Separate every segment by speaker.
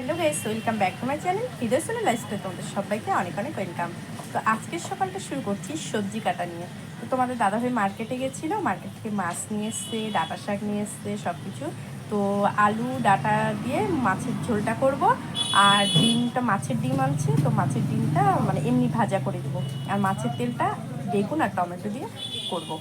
Speaker 1: Hello guys, welcome back to my channel Hridaysona lifestyle. তোমাদের সবাইকে অনেক অনেক ওয়েলকাম। তো আজকের সকালটা শুরু করছি সবজি কাটা নিয়ে। তো তোমাদের দাদাভাই মার্কেটে গেছিলো, মার্কেট থেকে মাছ নিয়ে এসছে, ডাঁটা শাক নিয়ে এসছে, সব কিছু। তো আলু ডাঁটা দিয়ে মাছের ঝোলটা করব, আর ডিমটা মাছের ডিম আনছে, তো মাছের ডিমটা মানে এমনি ভাজা করে দেবো, আর মাছের তেলটা বেগুন আর টমেটো দিয়ে করব।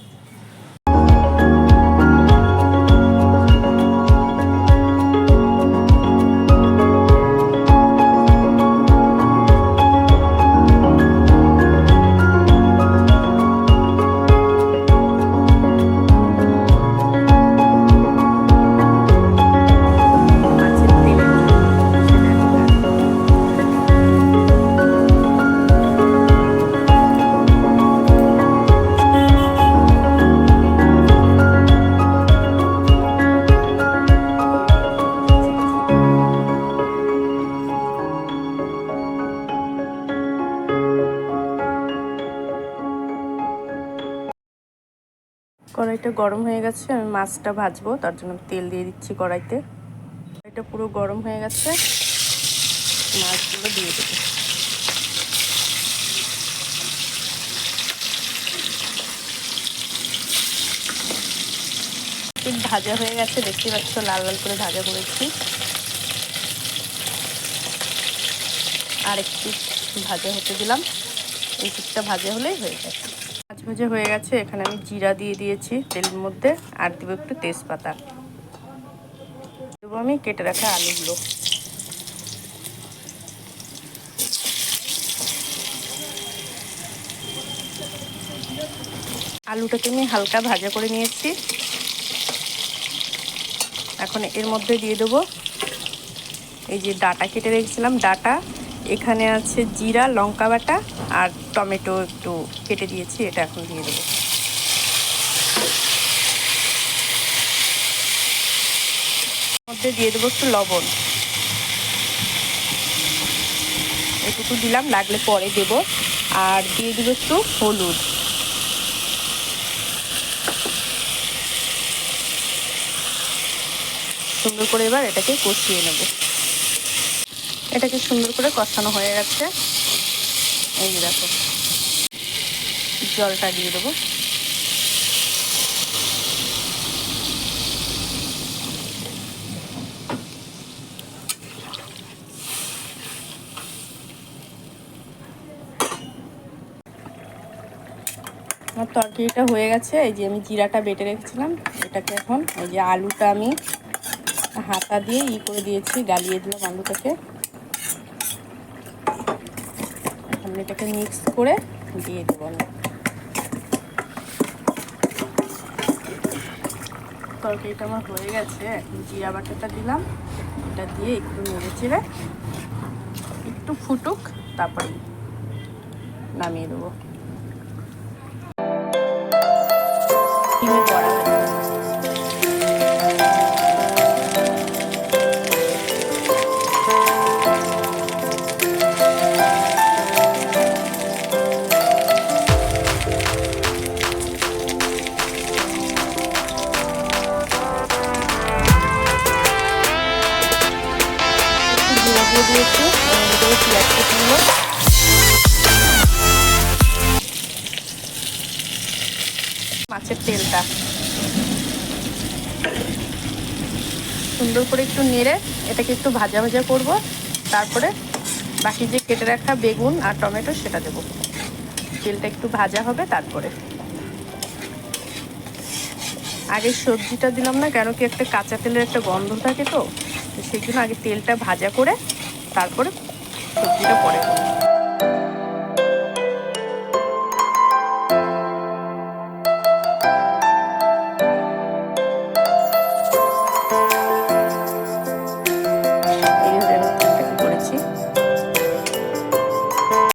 Speaker 1: কড়াইটা গরম হয়ে গেছে, আমি মাছটা ভাজবো, তার জন্য তেল দিয়ে দিচ্ছি কড়াইতে। কড়াইটা পুরো গরম হয়ে গেছে, মাছগুলো দিয়ে দেবো। ভাজা হয়ে গেছে, দেখতে পাচ্ছ লাল লাল করে ভাজা করেছি। আর একটু ভাজা হতে দিলাম, এই পিঠটা ভাজা হলেই হয়ে যাবে। মাছ ভাজা হয়ে গেছে, এখানে আমি জিরা দিয়ে দিয়েছি তেলের মধ্যে, আর দেবো একটু তেজপাতা, দেবো আমি কেটে রাখা আলুগুলো। আলুটাকে আমি হালকা ভাজা করে নিয়েছি, এখন এর মধ্যে দিয়ে দেবো এই যে ডাঁটা কেটে রেখেছিলাম, ডাঁটা, এখানে আছে জিরা, লঙ্কা বাটা আর টমেটো একটু কেটে দিয়েছি, এটা এখন দিয়ে দেবো। মধ্যে দিয়ে দেবো একটু লবণ, এটুকু দিলাম, লাগলে পরে দেব। আর দিয়ে দেবো একটু হলুদ। সুন্দর করে এবার এটাকে কষিয়ে নেব। এটাকে সুন্দর করে কষানো হয়ে গেছে, এই যে দেখো, জলটা দিয়ে দেবো। আমার তরকারিটা হয়ে গেছে, এই যে আমি জিরাটা বেটে রেখেছিলাম, এটাকে এখন এই যে আলুটা আমি হাতা দিয়ে করে দিয়েছি, গালিয়ে দিলাম আলুটাকে। এখন এটাকে মিক্স করে দিয়ে দেবো আমি। তরকারিটা আমার হয়ে গেছে, এখন জিরা বাটাটা দিলাম, এটা দিয়ে একটু নেড়ে চেড়ে একটু ফুটুক, তারপরে নামিয়ে দেবো। ডিমের বড়া দিয়েছি, পেঁয়াজ কুচিগুলো, মাছের তেলটা সুন্দর করে একটু নেড়ে এটাকে একটু ভাজা ভাজা করব, তারপরে বাকি যে কেটে রাখা বেগুন আর টমেটো সেটা দেবো। তেলটা একটু ভাজা হবে, তারপরে আগে সবজিটা দিলাম না, কেন কি একটা কাঁচা তেলের একটা গন্ধ থাকে, তো সেই জন্য আগে তেলটা ভাজা করে তারপরে সবজিটা পরে দেবো।